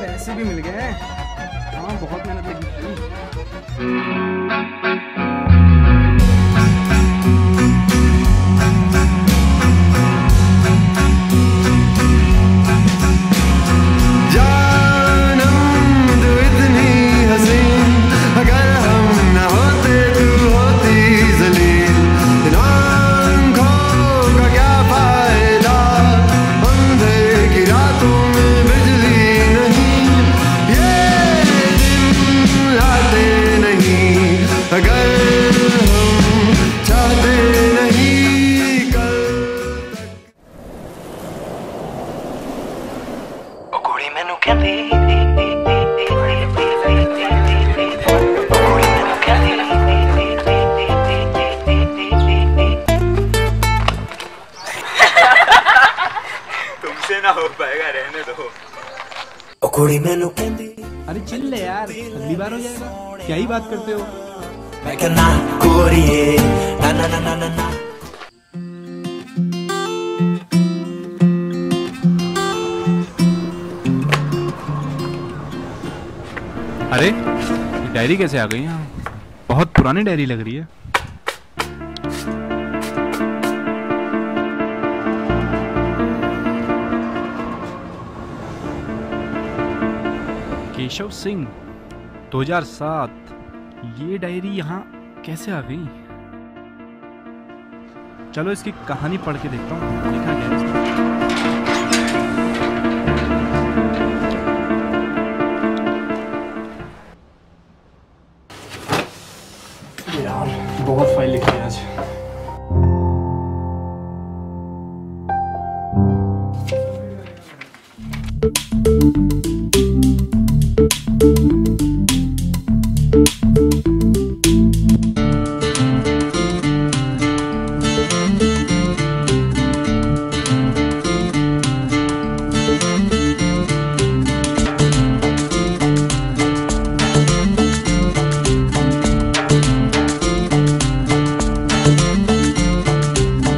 पैसे भी मिल गए। हाँ, बहुत मेहनत लगी थी। तुमसे ना हो पाएगा, रहने दो। अरे चिल ले यार, अगली बार हो जाएगा। क्या ही बात करते हो। अरे ये डायरी कैसे आ गई यहाँ? बहुत पुरानी डायरी लग रही है। केशव सिंह 2007। ये डायरी यहाँ कैसे आ गई? चलो इसकी कहानी पढ़ के देखता हूँ, लिखा क्या है इसमें। यार बहुत फाइल लिखी है आज।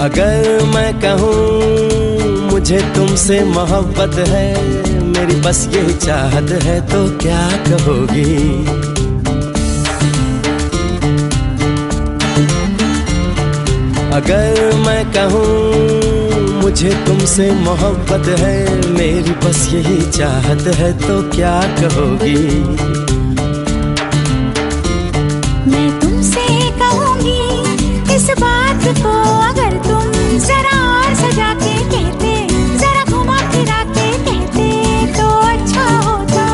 अगर मैं कहूँ मुझे तुमसे मोहब्बत है, मेरी बस यही चाहत है, तो क्या कहोगी? अगर मैं कहूँ मुझे तुमसे मोहब्बत है, मेरी बस यही चाहत है, तो क्या कहोगी? मैं तुमसे कहूँगी इस बात को, अगर तुम जरा और सजा के कहते, जरा घुमा फिरा के कहते, तो अच्छा होता।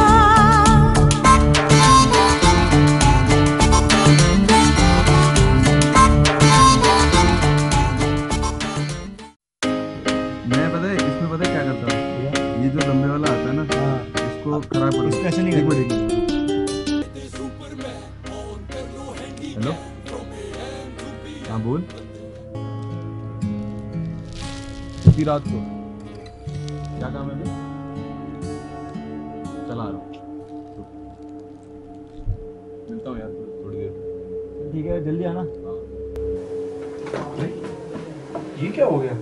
मैं पता है इसमें क्या करता हूँ? ये जो लंबे वाला आता है ना, इसको खराब करो। इसको ऐसे नहीं करेंगे। हेलो, हाँ बोल। कितनी रात को क्या काम है? चला आ रहा हूँ, मिलता हूँ यार थोड़ी देर। ठीक है, जल्दी आना। ये क्या हो गया?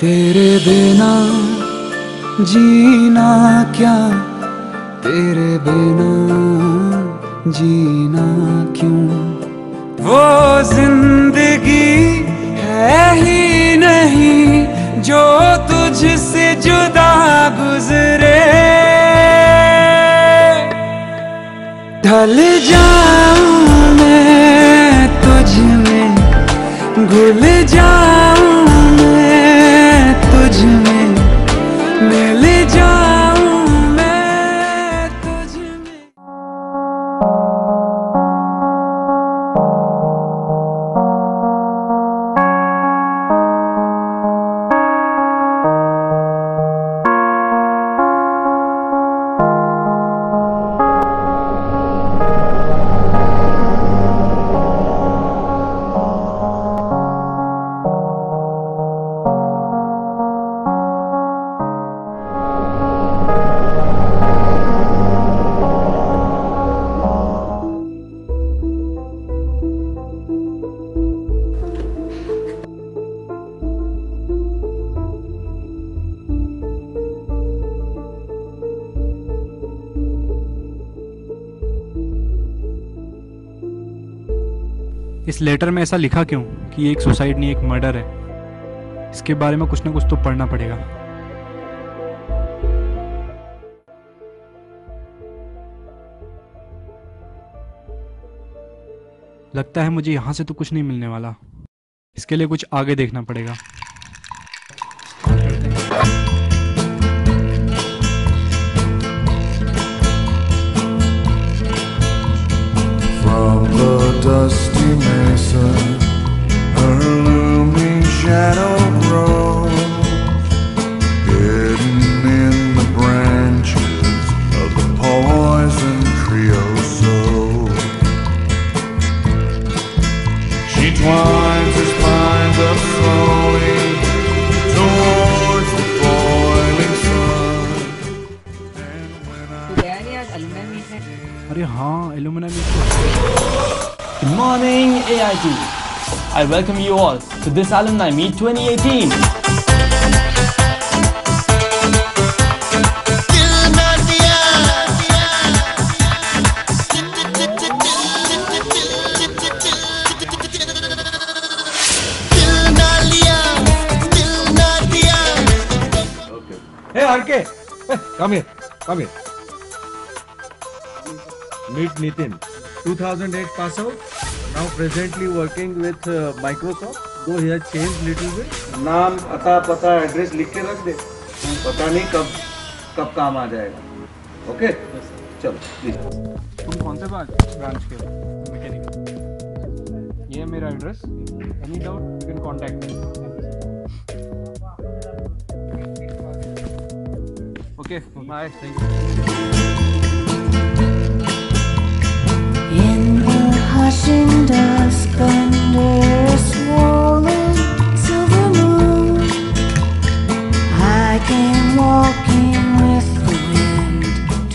तेरे बिना जीना क्या, तेरे बिना जीना क्यों? वो जिंदगी है ही नहीं जो तुझसे जुदा गुजरे। ढल जाऊं इस लेटर में ऐसा लिखा क्यों कि ये एक सुसाइड नहीं, एक मर्डर है? इसके बारे में कुछ ना कुछ तो पढ़ना पड़ेगा। लगता है मुझे यहाँ से तो कुछ नहीं मिलने वाला, इसके लिए कुछ आगे देखना पड़ेगा। From the dusty mesa, her looming shadow grows, hidden in the branches of the poison creosote. She twines her spines up slowly towards the boiling sun. अरे हाँ, aluminium. Good morning, AIT. I welcome you all to this Alumni Meet 2018. Hey RK, come here. Meet Nitin, 2008 pass out. Now presently working with Microsoft. Though he has changed little bit. नाम, पता, address लिख के रख दे. पता नहीं कब काम आ जाएगा. ओके? चलो. तुम कौन से ब्रांच के हो? मैकेनिकल। ये है मेरा address. Any doubt you can contact me. Okay, bye. Thank you. In the hushing dusk under a swollen silver moon, I came walking with the wind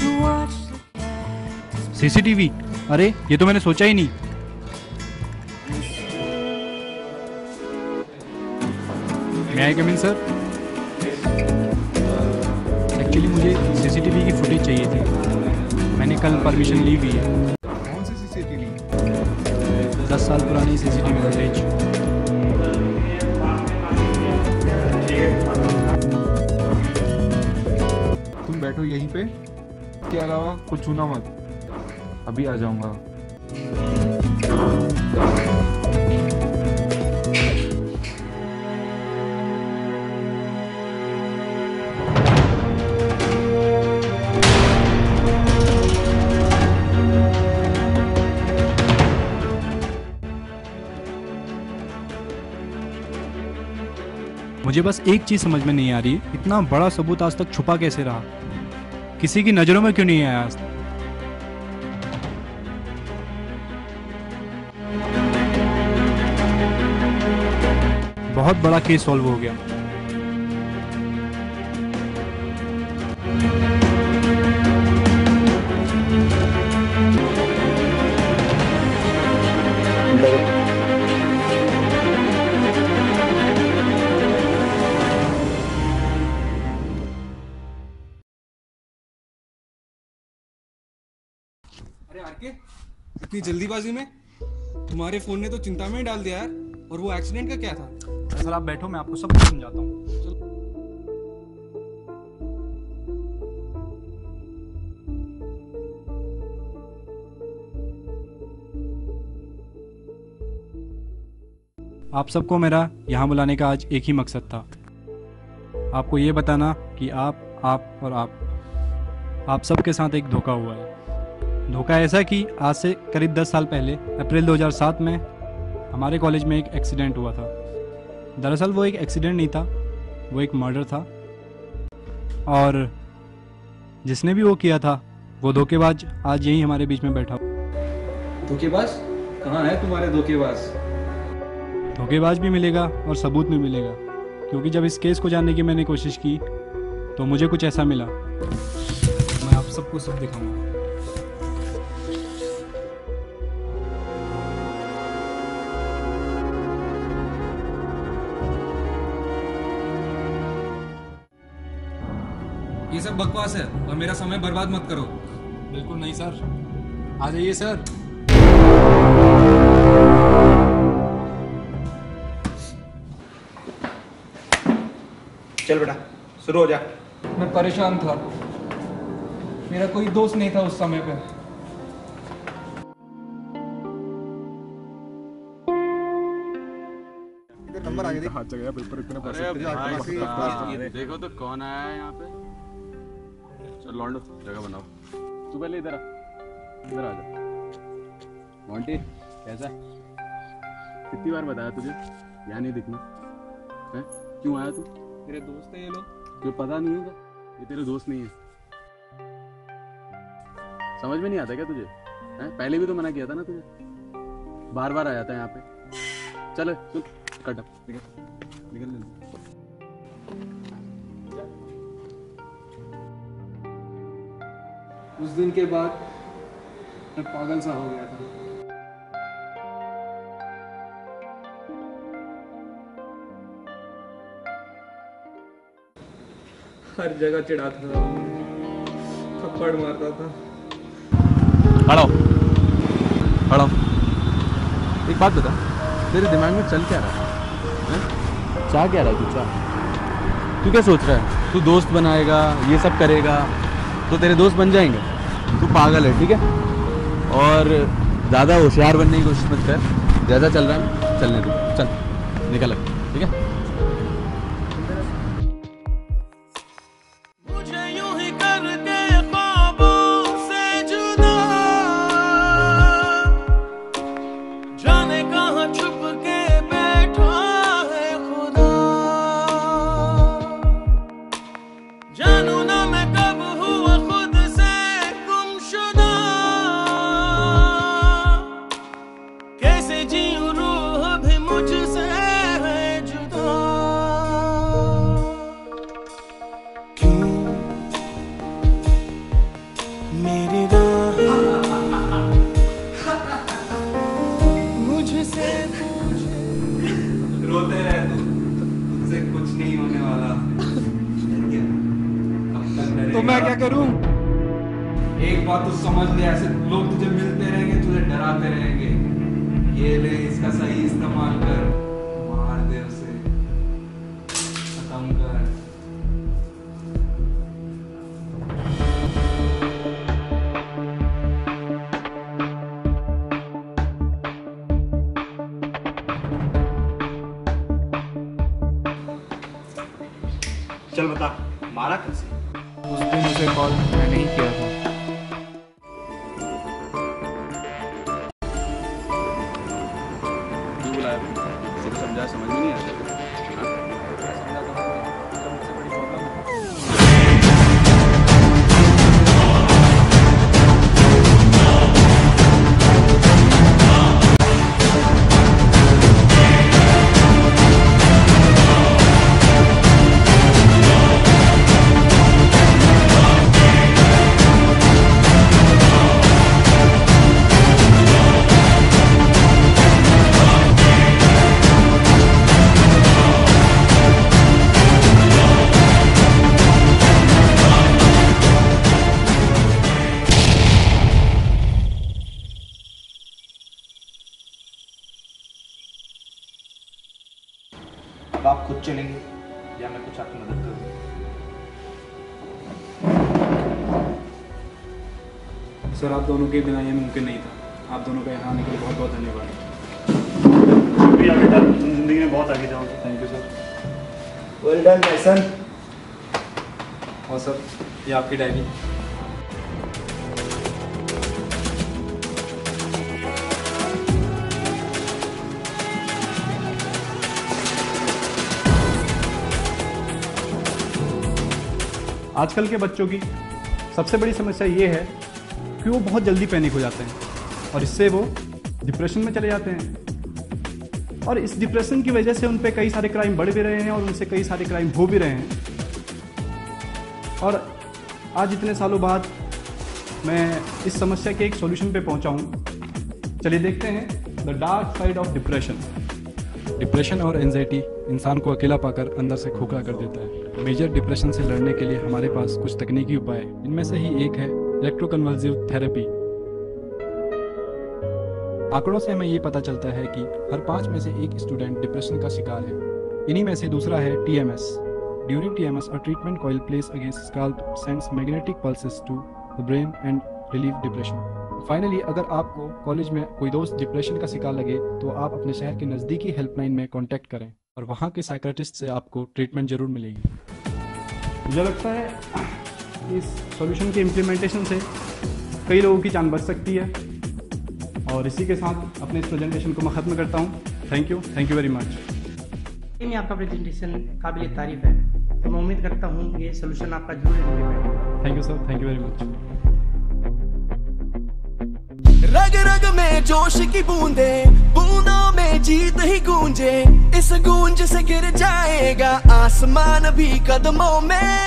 to watch the cats. CCTV? अरे ये तो मैंने सोचा ही नहीं। May I come in, sir? Actually मुझे CCTV की footage चाहिए थी। मैंने कल परमिशन ली हुई है। 10 साल पुरानी सीसीटीवी फुटेज। तुम बैठो यहीं पे, के अलावा कुछ छूना मत। अभी आ जाऊंगा। मुझे बस एक चीज समझ में नहीं आ रही, इतना बड़ा सबूत आज तक छुपा कैसे रहा? किसी की नजरों में क्यों नहीं आया आज तक? बहुत बड़ा केस सॉल्व हो गया। अरे आरके, इतनी जल्दीबाजी में तुम्हारे फोन ने तो चिंता में ही डाल दिया यार। और वो एक्सीडेंट का क्या था? सर आप बैठो, मैं आपको सब कुछ समझाता हूँ। आप सबको मेरा यहाँ बुलाने का आज एक ही मकसद था, आपको ये बताना कि आप और आप सबके साथ एक धोखा हुआ है। धोखा ऐसा कि आज से करीब 10 साल पहले अप्रैल 2007 में हमारे कॉलेज में एक एक्सीडेंट हुआ था। दरअसल वो एक एक्सीडेंट नहीं था, वो एक मर्डर था। और जिसने भी वो किया था वो धोखेबाज आज यही हमारे बीच में बैठा। धोखेबाज? कहाँ है तुम्हारे धोखेबाज? धोखेबाज भी मिलेगा और सबूत भी मिलेगा, क्योंकि जब इस केस को जानने की मैंने कोशिश की तो मुझे कुछ ऐसा मिला। मैं आप सबको सब दिखाऊंगा। ये सब बकवास है और मेरा समय बर्बाद मत करो। बिल्कुल नहीं सर, आ जाइए सर। चल बेटा शुरू हो जा। मैं परेशान था, मेरा कोई दोस्त नहीं था उस समय पे। नंबर आ गया देखो तो कौन आया है यहाँ पे। चल लॉन्डो जगह बनाओ। तू पहले इधर आ जा। मोंटी कैसा है? कितनी बार बताया तुझे यहाँ नहीं दिखना है? क्यों आया तू? मेरे दोस्त है ये लोग। तुझे पता नहीं है ये तेरे दोस्त नहीं है? समझ में नहीं आता क्या तुझे? हैं? पहले भी तो मना किया था ना तुझे, बार बार आया था यहाँ पे। चल चल कट अप निकल। उस दिन के बाद मैं पागल सा हो गया था। हर जगह चिढ़ाता था, थप्पड़ मारता था। खड़ा हो। एक बात बता, तेरे दिमाग में चल क्या रहा है? चाह क्या रहा है तू? तू क्या सोच रहा है? तू दोस्त बनाएगा, ये सब करेगा तो तेरे दोस्त बन जाएंगे? तू पागल है, ठीक है? और ज़्यादा होशियार बनने की कोशिश मत कर। जैसा चल रहा है चलने दे, चल निकल, ठीक है? रोते रहे तुझसे कुछ नहीं होने वाला। तो मैं क्या करूं? एक बात तो समझ ले, ऐसे लोग तुझे मिलते रहेंगे, तुझे डराते रहेंगे। ये ले, इसका सही इस्तेमाल कर, मार दे उसे, खत्म कर। चल बता मारा कैसे? उस दिन उसे कॉल मैंने ही किया था। क्यों बुलाया? सिर्फ समझा, समझ में नहीं आता। अब आप खुद चलेंगे या मैं कुछ आपकी मदद करूं? सर आप दोनों के बिना ये मुमकिन नहीं था। आप दोनों का यहाँ आने के लिए बहुत बहुत धन्यवाद। शुक्रिया बेटा, तुम जिंदगी में बहुत आगे जाओगे। Thank you sir. Well done जैसन। और सर ये आपकी डायरी। आजकल के बच्चों की सबसे बड़ी समस्या ये है कि वो बहुत जल्दी पैनिक हो जाते हैं और इससे वो डिप्रेशन में चले जाते हैं। और इस डिप्रेशन की वजह से उन पे कई सारे क्राइम बढ़ भी रहे हैं और उनसे कई सारे क्राइम हो भी रहे हैं। और आज इतने सालों बाद मैं इस समस्या के एक सॉल्यूशन पे पहुंचा हूं। चलिए देखते हैं the dark side of depression. Depression और एंजाइटी इंसान को अकेला पाकर अंदर से खोखला कर देता है। मेजर डिप्रेशन से लड़ने के लिए हमारे पास कुछ तकनीकी उपाय हैं। इनमें से ही एक है इलेक्ट्रोकन्वल्सिव थेरेपी। आंकड़ों से हमें ये पता चलता है कि हर 5 में से एक स्टूडेंट डिप्रेशन का शिकार है। इन्हीं में से दूसरा है TMS, During TMS, a treatment coil placed against scalp sends magnetic pulses to the brain and relieve depression. Finally, अगर आपको कॉलेज में कोई दोस्त डिप्रेशन का शिकार लगे तो आप अपने शहर के नज़दीकी हेल्पलाइन में कांटेक्ट करें और वहाँ के साइकियाट्रिस्ट से आपको ट्रीटमेंट जरूर मिलेगी। मुझे लगता है इस सॉल्यूशन के इम्प्लीमेंटेशन से कई लोगों की जान बच सकती है और इसी के साथ अपने इस प्रेजेंटेशन को मैं ख़त्म करता हूँ। Thank you very much. आपका प्रेजेंटेशन काबिल तारीफ है, तो मैं उम्मीद करता हूँ ये सोल्यूशन आपका जरूर इम्प्लीमेंट होगा। Thank you sir, thank you very much. रग रग में जोश की बूंदे, बूंदों में जीत ही गूंजे, इस गूंज से गिर जाएगा आसमान भी कदमों में।